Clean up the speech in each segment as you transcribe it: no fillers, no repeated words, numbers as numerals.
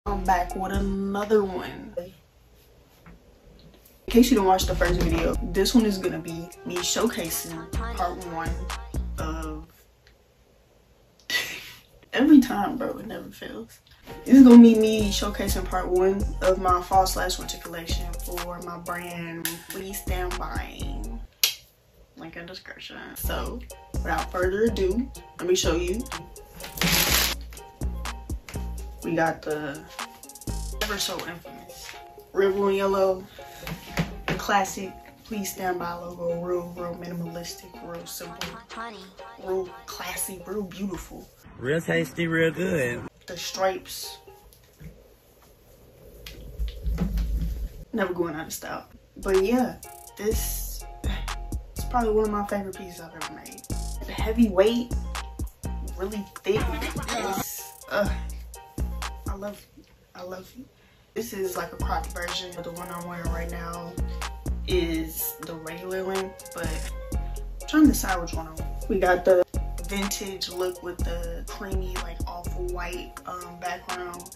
I'm back with another one. In case you didn't watch the first video, this one is gonna be me showcasing part one of every time, bro, it never fails. This is gonna be me showcasing part one of my fall/winter collection for my brand Please Stand By. Link in description. So without further ado, let me show you. We got the ever so infamous red, blue, and yellow, the classic Please Stand By logo. Real minimalistic, real simple, real classy, real beautiful. Real tasty, real good. The stripes, never going out of style. But yeah, this is probably one of my favorite pieces I've ever made. The heavyweight, really thick. I love you. This is like a cropped version. The one I'm wearing right now is the regular length, but I'm trying to decide which one I want. We got the vintage look with the creamy, like off-white background,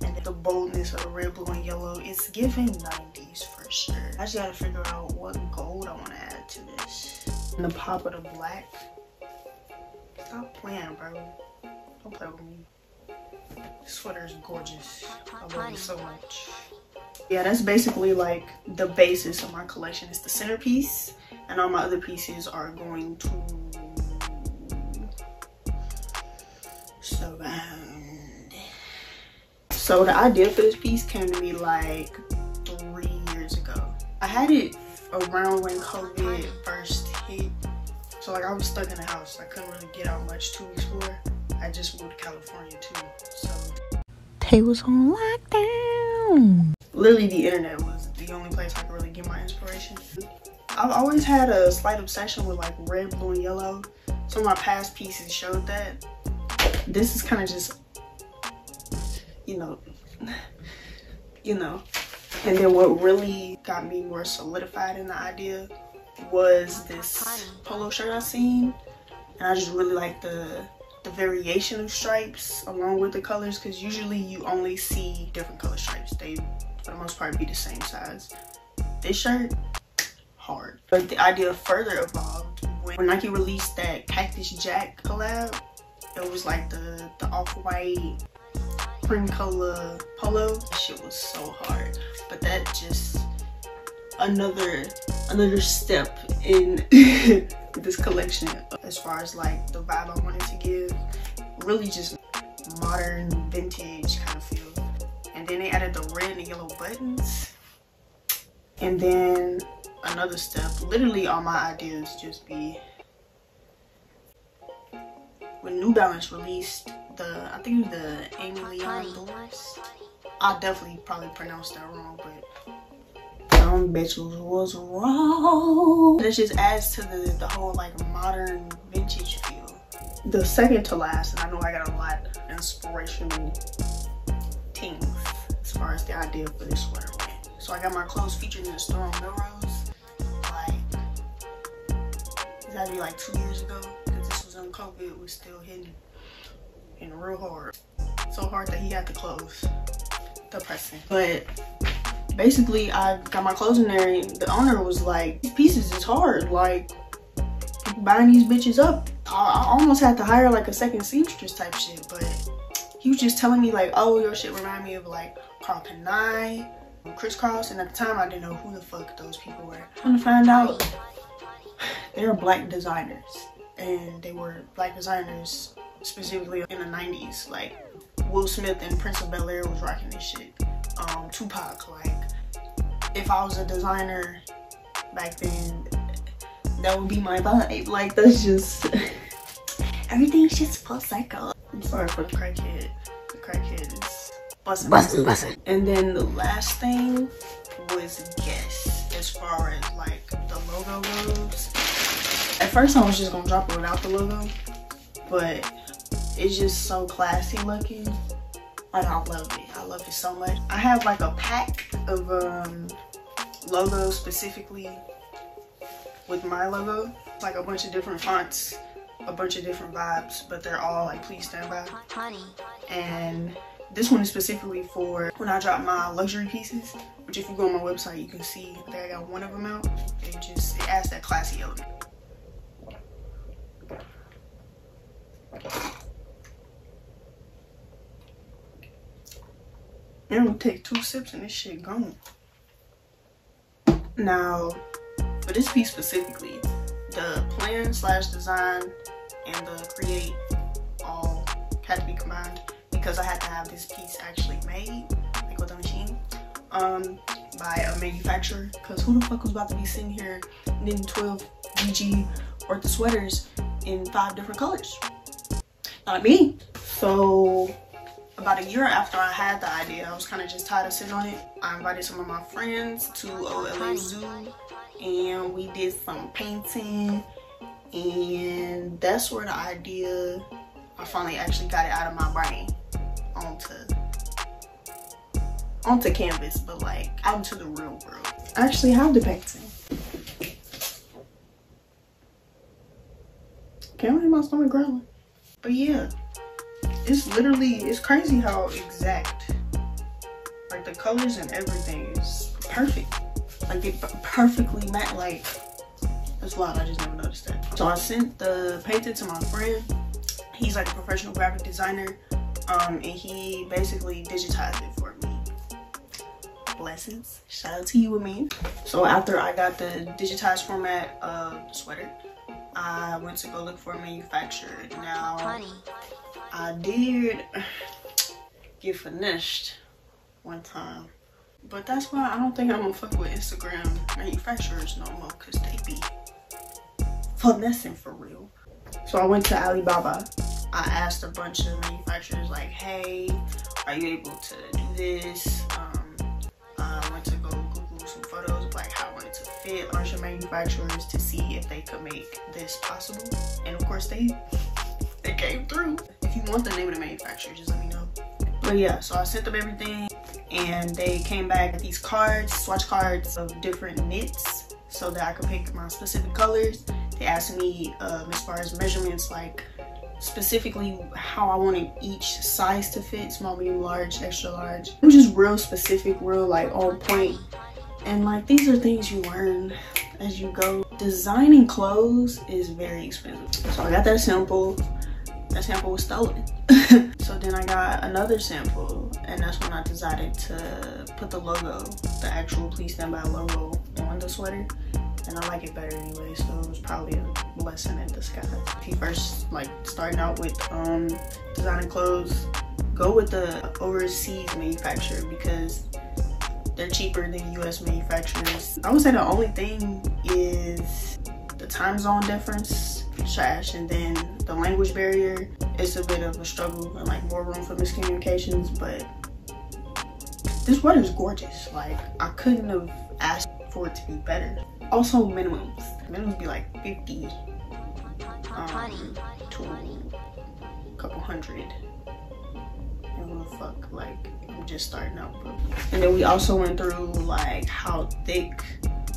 and the boldness of the red, blue, and yellow. It's giving 90s for sure. I just gotta figure out what gold I want to add to this. And the pop of the black. Stop playing, bro. Don't play with me. This sweater is gorgeous. I love it so much. Yeah, that's basically like the basis of my collection. It's the centerpiece, and all my other pieces are going to surround. So the idea for this piece came to me like 3 years ago. I had it around when COVID first hit. So like I was stuck in the house. I couldn't really get out much to explore. I just moved to California too, so they was on lockdown. Literally the internet was the only place I could really get my inspiration. I've always had a slight obsession with like red, blue, and yellow. Some of my past pieces showed that. This is kind of just, you know. And then what really got me more solidified in the idea was this polo shirt I seen, and I just really like the variation of stripes along with the colors, because usually you only see different color stripes. They for the most part be the same size. This shirt, hard. But the idea further evolved when Nike released that Cactus Jack collab. It was like the off-white cream color polo. That shit was so hard. But that just another step in this collection as far as like the vibe I wanted to give. Really just modern vintage kind of feel. And then they added the red and yellow buttons. And then another step, literally all my ideas just be when New Balance released I think it was the Amy Leon Doors. I'll definitely probably pronounce that wrong, but some bitches was wrong. This just adds to the whole like modern vintage feel. The second to last, and I know I got a lot of inspirational things as far as the idea for this sweater went. So I got my clothes featured in the store on Melrose. Like, it's gotta be like 2 years ago, because this was on COVID. It was still hitting and real hard. So hard that he had to close. Depressing. But basically, I got my clothes in there, and the owner was like, these pieces is hard. Like, buying these bitches up. I almost had to hire like a second seamstress type shit, but he was just telling me like, oh, your shit remind me of like Carl Kanai, Crisscross, and at the time I didn't know who the fuck those people were. Come to find out, they were black designers, and they were black designers specifically in the 90s. Like Will Smith and Prince of Bel-Air was rocking this shit. Tupac, like if I was a designer back then, that would be my vibe. Like that's just everything's just full circle. I'm sorry for the crackhead. The crackhead is bussin'. And then the last thing was Guess, as far as like the logo goes. At first I was just gonna drop it without the logo, but it's just so classy looking. Like I love it. I love it so much. I have like a pack of logos specifically with my logo. It's like a bunch of different fonts, a bunch of different vibes, but they're all like Please Stand By. And This one is specifically for when I drop my luxury pieces, which if you go on my website, you can see that I got one of them out. It adds that classy element. And we take 2 sips and this shit gone. Now, for this piece specifically, the plan / design and the create all had to be combined because I had to have this piece actually made, like with a machine, by a manufacturer. Because who the fuck was about to be sitting here knitting 12 GG worth of sweaters in 5 different colors? Not me. So about a year after I had the idea, I was kind of just tired of sitting on it. I invited some of my friends to OLA Zoo and we did some painting, and that's where the idea, I finally actually got it out of my brain onto canvas, but like out into the real world. I actually have the painting. Can't hear my stomach growling. But yeah, it's crazy how exact, like the colors and everything is perfect. Like they perfectly match. Like, that's wild, I just never noticed that. So I sent the painting to my friend. He's like a professional graphic designer, and he basically digitized it for me. Blessings, shout out to you and me. So after I got the digitized format of the sweater, I went to go look for a manufacturer. Now, I did get finessed one time, but that's why I don't think I'm gonna fuck with Instagram manufacturers no more, because they be finessing for real. So I went to Alibaba. I asked a bunch of manufacturers like, hey, are you able to do this? I went to go Google some photos of like how I wanted to fit a bunch of manufacturers to see if they could make this possible. And of course they came through. If you want the name of the manufacturer, just let me know. But yeah, so I sent them everything and they came back with these cards, swatch cards of different knits so that I could pick my specific colors. They asked me as far as measurements, like specifically how I wanted each size to fit, small, medium, large, extra large. It was just real specific, real like on point. And like, these are things you learn as you go. Designing clothes is very expensive. So I got that sample. That sample was stolen. So then I got another sample, and that's when I decided to put the logo, the actual Please Stand By logo on the sweater. And I like it better anyway, so it was probably a blessing in disguise. If you first like starting out with designing clothes, go with the overseas manufacturer because they're cheaper than US manufacturers. I would say the only thing is the time zone difference, trash, and then the language barrier. It's a bit of a struggle and like more room for miscommunications, but this sweater is gorgeous. Like, I couldn't have asked for it to be better. Also minimums. Minimums be like 50 to a couple hundred. And what the fuck, like, I'm just starting out, bro. And then we also went through like how thick.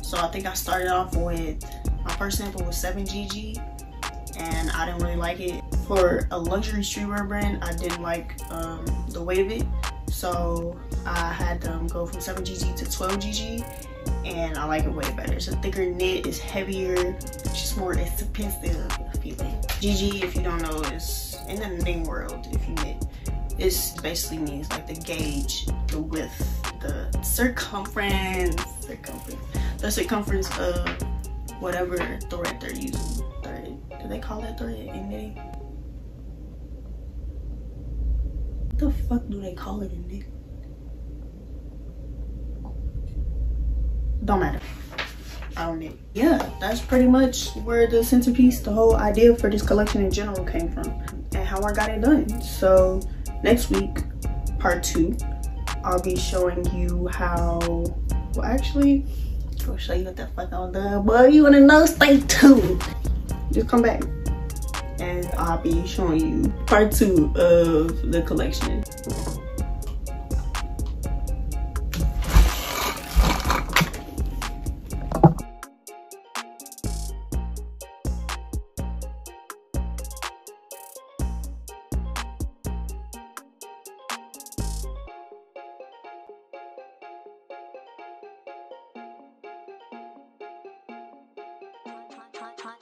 So I think I started off with, my first sample was 7 GG and I didn't really like it. For a luxury streetwear brand, I didn't like the weight of it. So I had them go from 7 GG to 12 GG, and I like it way better. It's a thicker knit, it's heavier, it's just more expensive feeling. GG, if you don't know, is in the knitting world, if you knit, it basically means like the gauge, the width, the circumference of whatever thread they're using. Thread, do they call that thread in knitting? What the fuck do they call it in knitting? Don't matter. I don't knit. Yeah, that's pretty much where the centerpiece, the whole idea for this collection in general came from and how I got it done. So next week, part 2, I'll be showing you how, well actually, I'll show you what the fuck I'm done. Boy, you wanna know? Stay tuned. Just come back and I'll be showing you part 2 of the collection.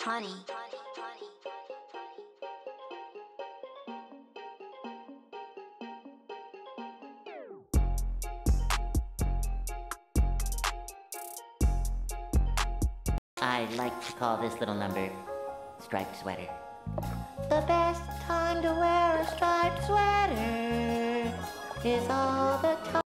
honey. I like to call this little number striped sweater. The best time to wear a striped sweater is all the time.